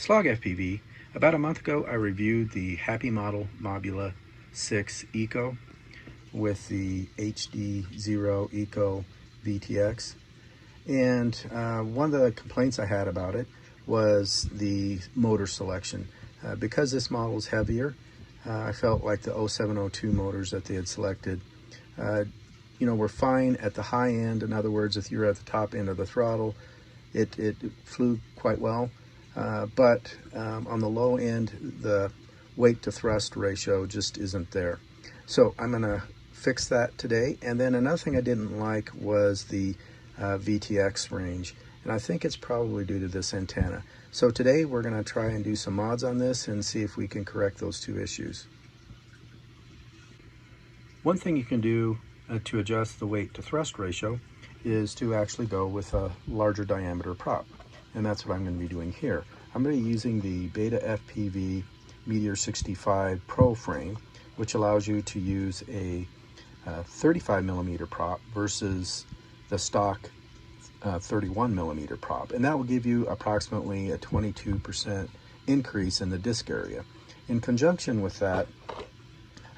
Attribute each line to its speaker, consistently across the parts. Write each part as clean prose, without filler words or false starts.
Speaker 1: Slog FPV. About a month ago, I reviewed the Happy Model Mobula6 ECO with the HD0 ECO VTX. And one of the complaints I had about it was the motor selection. Because this model is heavier, I felt like the 0702 motors that they had selected were fine at the high end. In other words, if you're at the top end of the throttle, it flew quite well. But on the low end, the weight to thrust ratio just isn't there. So I'm going to fix that today. And then another thing I didn't like was the VTX range. And I think it's probably due to this antenna. So today we're going to try and do some mods on this and see if we can correct those two issues. One thing you can do to adjust the weight to thrust ratio is to actually go with a larger diameter prop. And that's what I'm going to be doing here. I'm going to be using the Beta FPV Meteor 65 Pro frame, which allows you to use a 35 millimeter prop versus the stock 31 millimeter prop. And that will give you approximately a 22% increase in the disc area. In conjunction with that,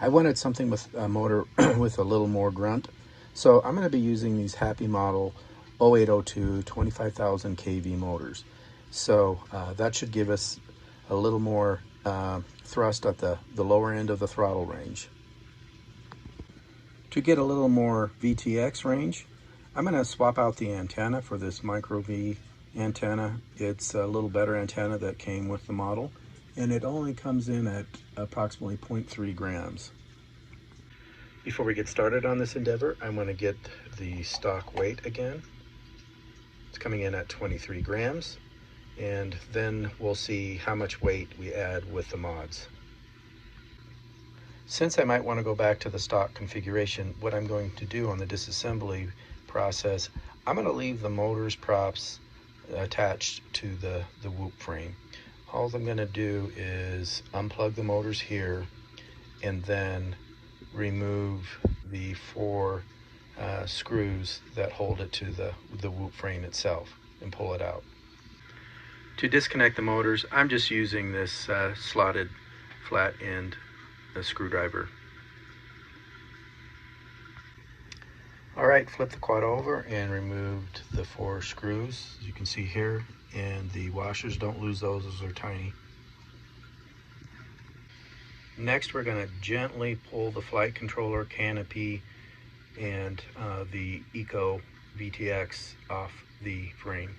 Speaker 1: I wanted something with a motor with a little more grunt. So I'm going to be using these Happy Model 0802 25,000 kV motors. So that should give us a little more thrust at the lower end of the throttle range. To get a little more VTX range, I'm going to swap out the antenna for this Micro V antenna. It's a little better antenna that came with the model, and it only comes in at approximately 0.3 grams. Before we get started on this endeavor, I'm going to get the stock weight again. It's coming in at 23 grams, and then we'll see how much weight we add with the mods. Since I might want to go back to the stock configuration, what I'm going to do on the disassembly process, I'm going to leave the motors props attached to the Whoop frame. All I'm going to do is unplug the motors here and then remove the 4 screws that hold it to the Whoop frame itself and pull it out. To disconnect the motors, I'm just using this slotted flat end screwdriver. Alright, flip the quad over and removed the 4 screws, as you can see here, and the washers, don't lose those are tiny. Next, we're going to gently pull the flight controller, canopy, and the ECO VTX off the frame.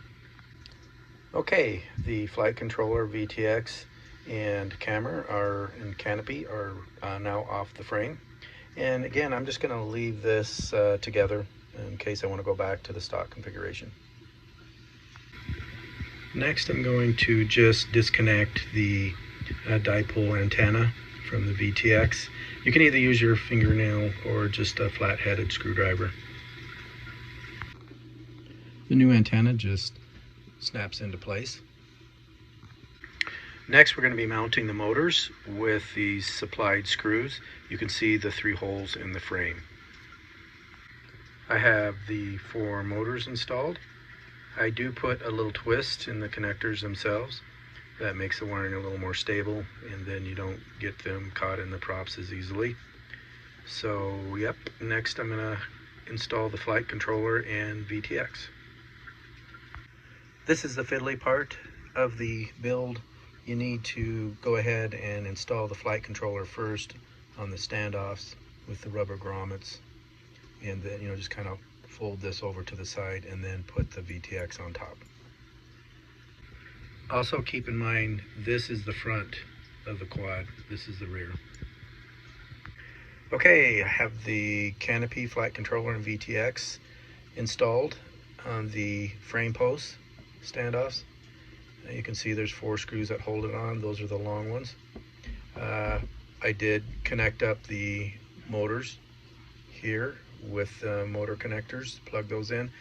Speaker 1: Okay, the flight controller, VTX, and camera and canopy are now off the frame. And again, I'm just going to leave this together in case I want to go back to the stock configuration. Next, I'm going to just disconnect the dipole antenna from the VTX. You can either use your fingernail or just a flat-headed screwdriver. The new antenna just snaps into place. Next, we're going to be mounting the motors with these supplied screws. You can see the 3 holes in the frame. I have the 4 motors installed. I do put a little twist in the connectors themselves. That makes the wiring a little more stable, and then you don't get them caught in the props as easily. So, yep, next I'm going to install the flight controller and VTX. This is the fiddly part of the build. You need to go ahead and install the flight controller first on the standoffs with the rubber grommets, and then just kind of fold this over to the side and then put the VTX on top. Also keep in mind, this is the front of the quad, this is the rear. Okay, I have the canopy, flight controller, and VTX installed on the frame posts, standoffs. You can see there's 4 screws that hold it on. Those are the long ones. I did connect up the motors here with motor connectors, plug those in.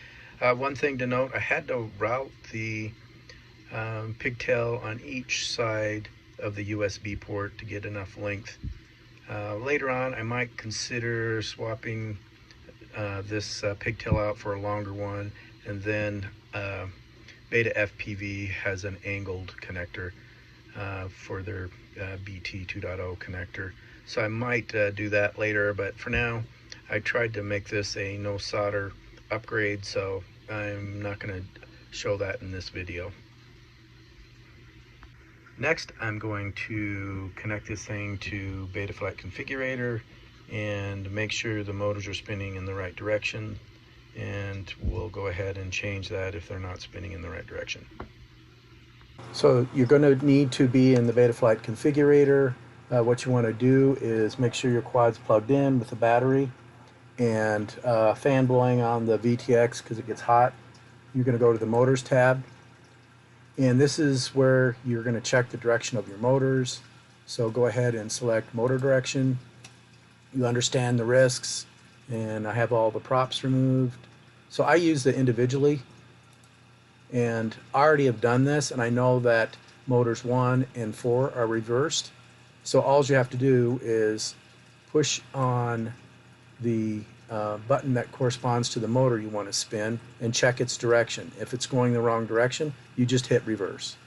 Speaker 1: One thing to note, I had to route the pigtail on each side of the USB port to get enough length. Later on, I might consider swapping this pigtail out for a longer one, and then Beta FPV has an angled connector for their BT 2.0 connector. So I might do that later, but for now I tried to make this a no solder upgrade, so I'm not going to show that in this video. Next, I'm going to connect this thing to Betaflight configurator and make sure the motors are spinning in the right direction, and we'll go ahead and change that if they're not spinning in the right direction. So you're going to need to be in the Betaflight configurator. What you want to do is make sure your quad's plugged in with the battery and fan blowing on the VTX because it gets hot. You're going to go to the motors tab, and this is where you're going to check the direction of your motors. So go ahead and select motor direction. You understand the risks, and I have all the props removed. So I use it individually, and I already have done this, and I know that motors 1 and 4 are reversed. So all you have to do is push on the button that corresponds to the motor you want to spin and check its direction. If it's going the wrong direction, you just hit reverse.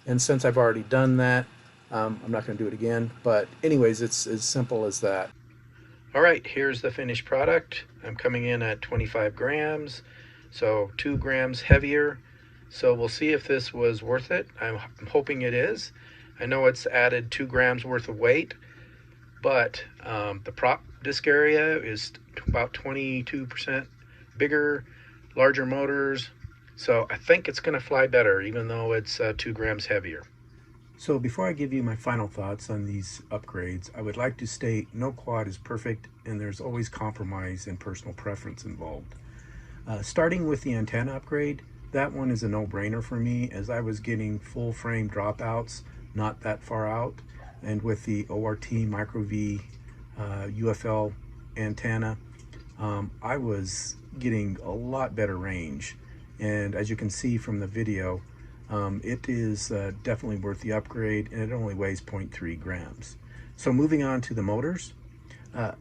Speaker 1: And since I've already done that, I'm not going to do it again, but anyways, it's as simple as that. Alright, here's the finished product. I'm coming in at 25 grams, so 2 grams heavier. So we'll see if this was worth it. I'm hoping it is. I know it's added 2 grams worth of weight, but the prop disc area is about 22% bigger, larger motors, so I think it's going to fly better even though it's 2 grams heavier. So before I give you my final thoughts on these upgrades, I would like to state no quad is perfect, and there's always compromise and personal preference involved. Starting with the antenna upgrade, that one is a no-brainer for me, as I was getting full frame dropouts not that far out, and with the ORT Micro V UFL antenna, I was getting a lot better range, and as you can see from the video, it is definitely worth the upgrade, and it only weighs 0.3 grams. So moving on to the motors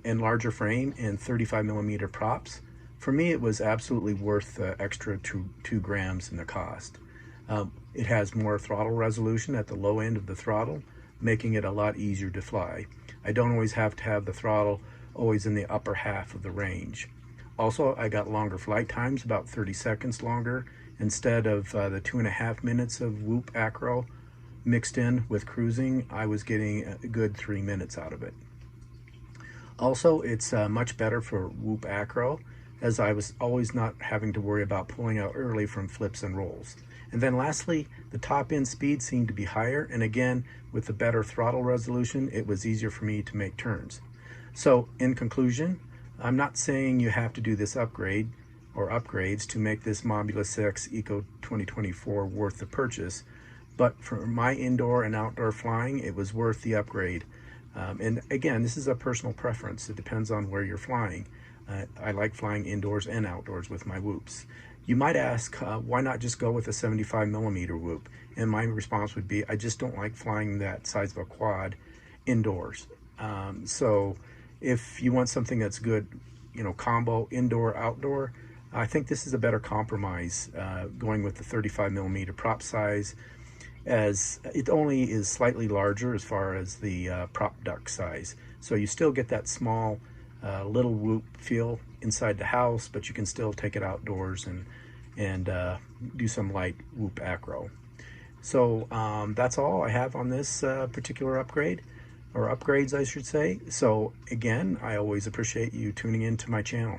Speaker 1: and larger frame and 35mm props, for me it was absolutely worth the extra 2 grams in the cost. It has more throttle resolution at the low end of the throttle, making it a lot easier to fly. I don't always have to have the throttle always in the upper half of the range. Also, I got longer flight times, about 30 seconds longer, instead of the 2.5 minutes of Whoop acro mixed in with cruising. I was getting a good 3 minutes out of it. Also, it's much better for Whoop acro, as I was always not having to worry about pulling out early from flips and rolls. And then lastly, the top end speed seemed to be higher, and again, with the better throttle resolution, it was easier for me to make turns. So in conclusion, I'm not saying you have to do this upgrade or upgrades to make this Mobula6 ECO 2024 worth the purchase, but for my indoor and outdoor flying, it was worth the upgrade. And again, this is a personal preference. It depends on where you're flying. I like flying indoors and outdoors with my whoops. You might ask, why not just go with a 75mm whoop? And my response would be, I just don't like flying that size of a quad indoors. So if you want something that's good, combo indoor, outdoor, I think this is a better compromise, going with the 35mm prop size, as it only is slightly larger as far as the prop duct size. So you still get that small little whoop feel inside the house, but you can still take it outdoors and do some light whoop acro. So that's all I have on this particular upgrade, or upgrades I should say. So again, I always appreciate you tuning into my channel.